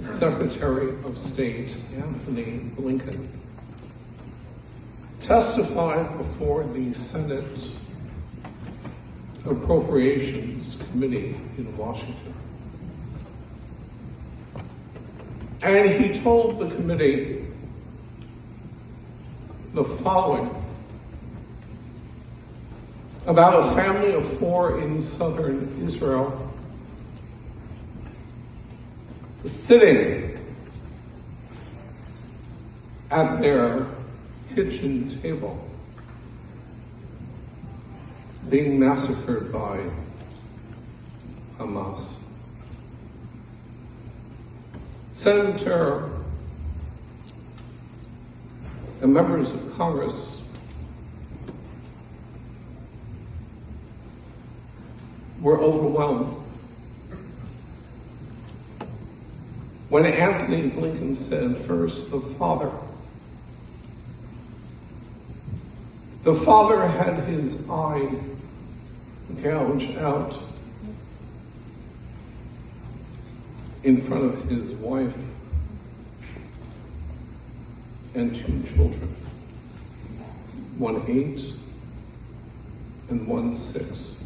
Secretary of State Anthony Blinken testified before the Senate Appropriations Committee in Washington. And he told the committee the following about a family of 4 in southern Israel sitting at their kitchen table being massacred by Hamas. Senator and members of Congress were overwhelmed when Anthony Blinken said, first, the father had his eye gouged out in front of his wife and 2 children, one 8 and one 6.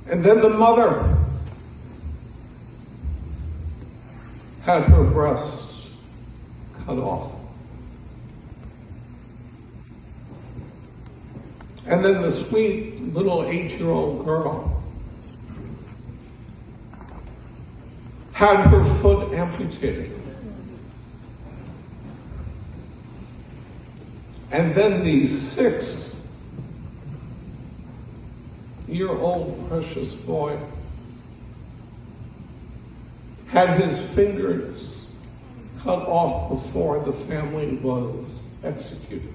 And then the mother had her breast cut off. And then the sweet little 8-year-old girl had her foot amputated. And then the 6-year-old precious boy had his fingers cut off before the family was executed.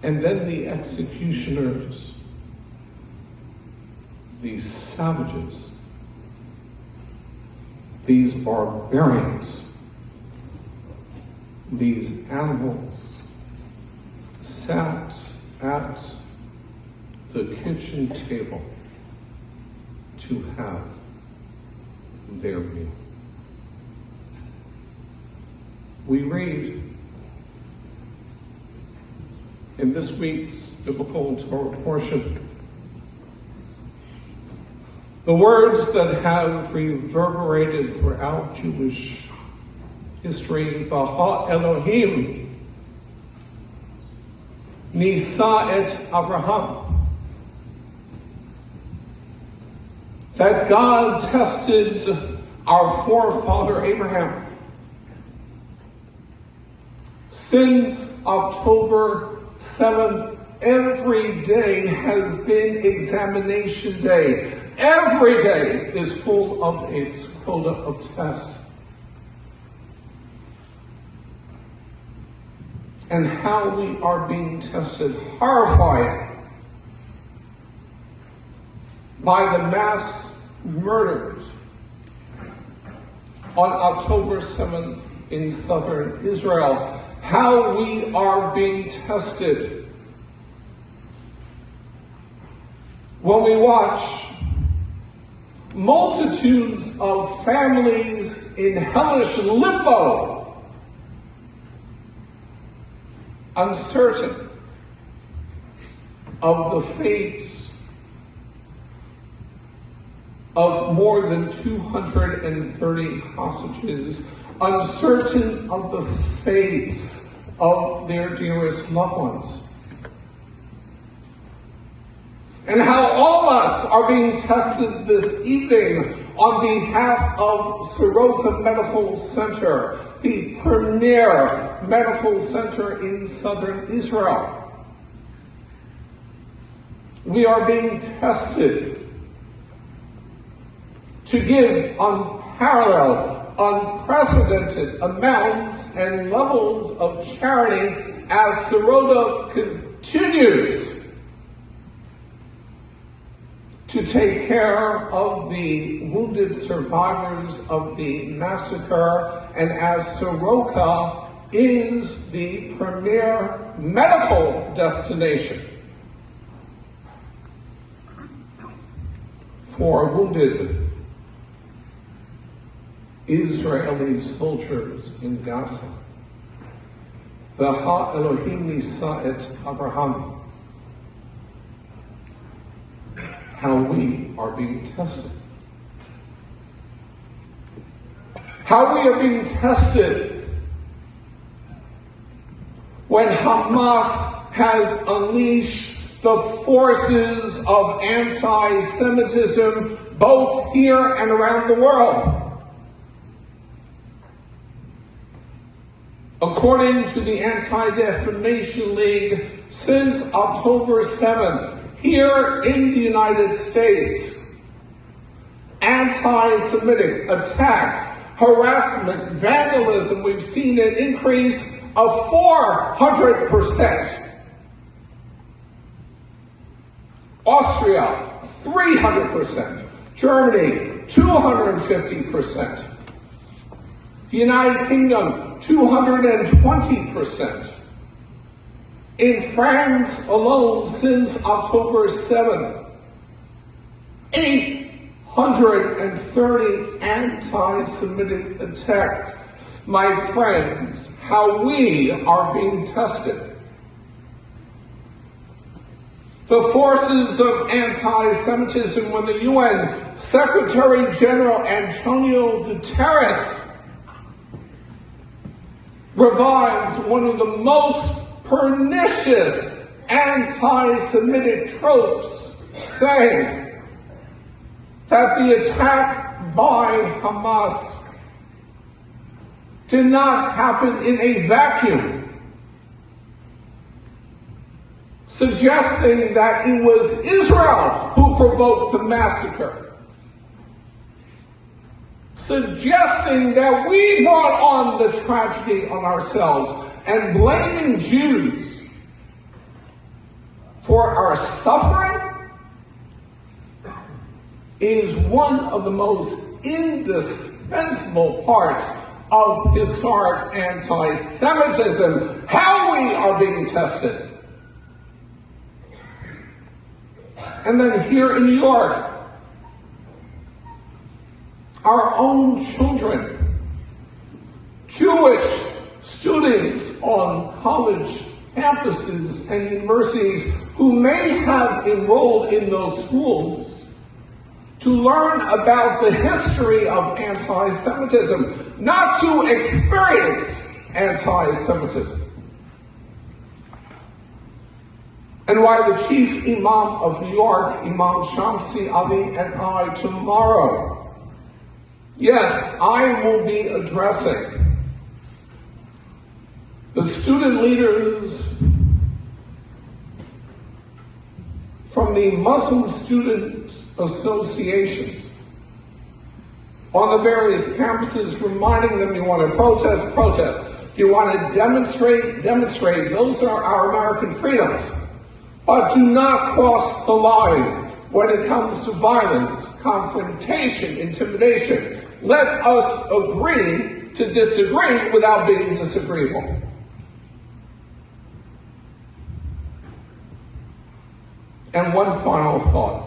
And then the executioners, these savages, these barbarians, these animals, sat at the kitchen table to have their meal. We read in this week's biblical Torah portion the words that have reverberated throughout Jewish history, Vaha Elohim Nisa et Avraham. That God tested our forefather Abraham. Since October 7th, every day has been examination day. Every day is full of its quota of tests. And how we are being tested, horrified by the mass murders on October 7th in southern Israel. How we are being tested when we watch multitudes of families in hellish limbo, uncertain of the fates of more than 230 hostages, uncertain of the fates of their dearest loved ones. And how all of us are being tested this evening on behalf of Soroka Medical Center, the premier medical center in southern Israel. We are being tested to give unparalleled, unprecedented amounts and levels of charity as Soroka continues to take care of the wounded survivors of the massacre, and as Soroka is the premier medical destination for wounded Israeli soldiers in Gaza. V'ha Elohim nisa et Abraham. How we are being tested. How we are being tested when Hamas has unleashed the forces of anti-Semitism both here and around the world. According to the Anti-Defamation League, since October 7th, here in the United States, anti-Semitic attacks, harassment, vandalism, we've seen an increase of 400%. Austria, 300%. Germany, 250%. The United Kingdom, 220%. In France alone, since October 7th, 830 anti-Semitic attacks. My friends, how we are being tested. The forces of anti-Semitism when the UN Secretary General Antonio Guterres revives one of the most pernicious anti-Semitic tropes, saying that the attack by Hamas did not happen in a vacuum, suggesting that it was Israel who provoked the massacre, suggesting that we brought on the tragedy on ourselves, and blaming Jews for our suffering is one of the most indispensable parts of historic anti-Semitism. How we are being tested. And then here in New York, our own children, Jewish students on college campuses and universities who may have enrolled in those schools to learn about the history of anti-Semitism, not to experience anti-Semitism. And why the chief imam of New York, Imam Shamsi Ali, and I tomorrow, yes, I will be addressing the student leaders from the Muslim student associations on the various campuses, reminding them you want to protest. You want to demonstrate. Those are our American freedoms. But do not cross the line when it comes to violence, confrontation, intimidation. Let us agree to disagree without being disagreeable. And one final thought.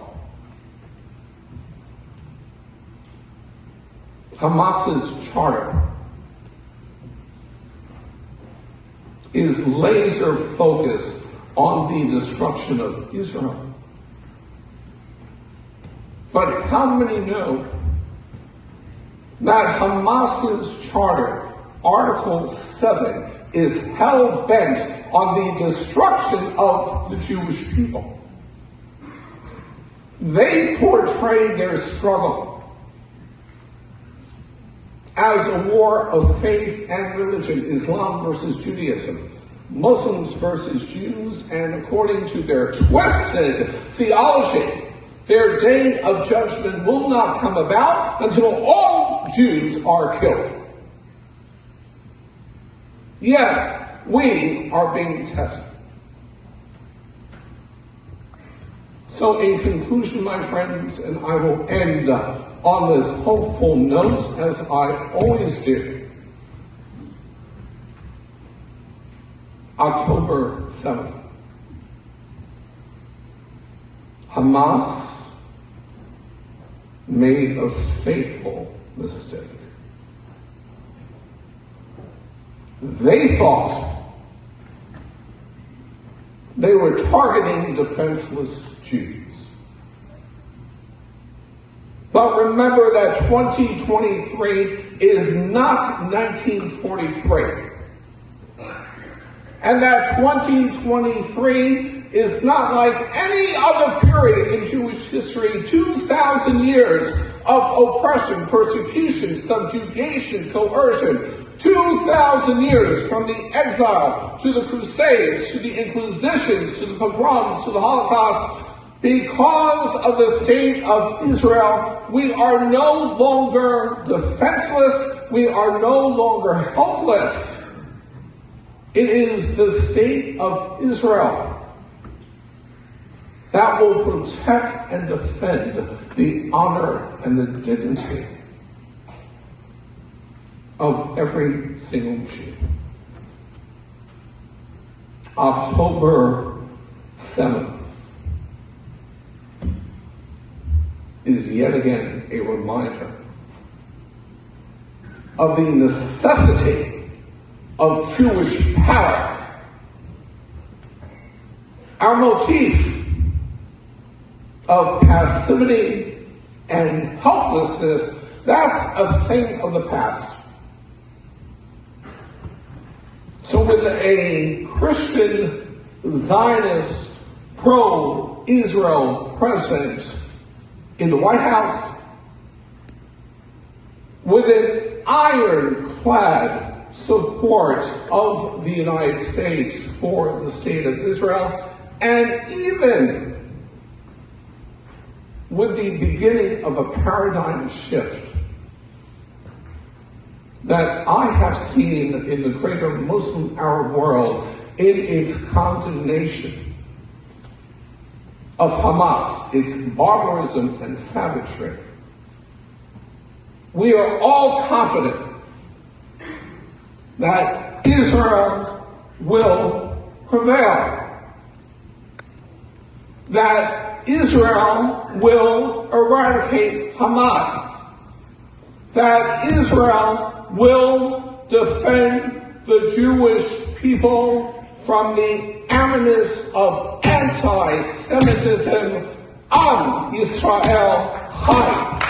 Hamas's charter is laser focused on the destruction of Israel. But how many know that Hamas's charter, Article 7, is hell-bent on the destruction of the Jewish people? They portray their struggle as a war of faith and religion, Islam versus Judaism, Muslims versus Jews, and according to their twisted theology, their day of judgment will not come about until all Jews are killed. Yes, we are being tested. So in conclusion, my friends, and I will end on this hopeful note, as I always do, October 7th. made a fateful mistake. They thought they were targeting defenseless Jews. But remember that 2023 is not 1943. And that 2023 is not like any other period in Jewish history. 2,000 years of oppression, persecution, subjugation, coercion. 2,000 years from the exile to the Crusades, to the Inquisitions, to the pogroms, to the Holocaust. Because of the state of Israel, we are no longer defenseless. We are no longer helpless. It is the state of Israel that will protect and defend the honor and the dignity of every single Jew. October 7th is yet again a reminder of the necessity of Jewish power. Our motif of passivity and helplessness, that's a thing of the past. So with a Christian Zionist pro-Israel president in the White House, with an ironclad support of the United States for the state of Israel, and even with the beginning of a paradigm shift that I have seen in the greater Muslim Arab world in its condemnation of Hamas, its barbarism and savagery. We are all confident that Israel will prevail, that Israel will eradicate Hamas, that Israel will defend the Jewish people from the animus of anti-Semitism. Am Yisrael Chai.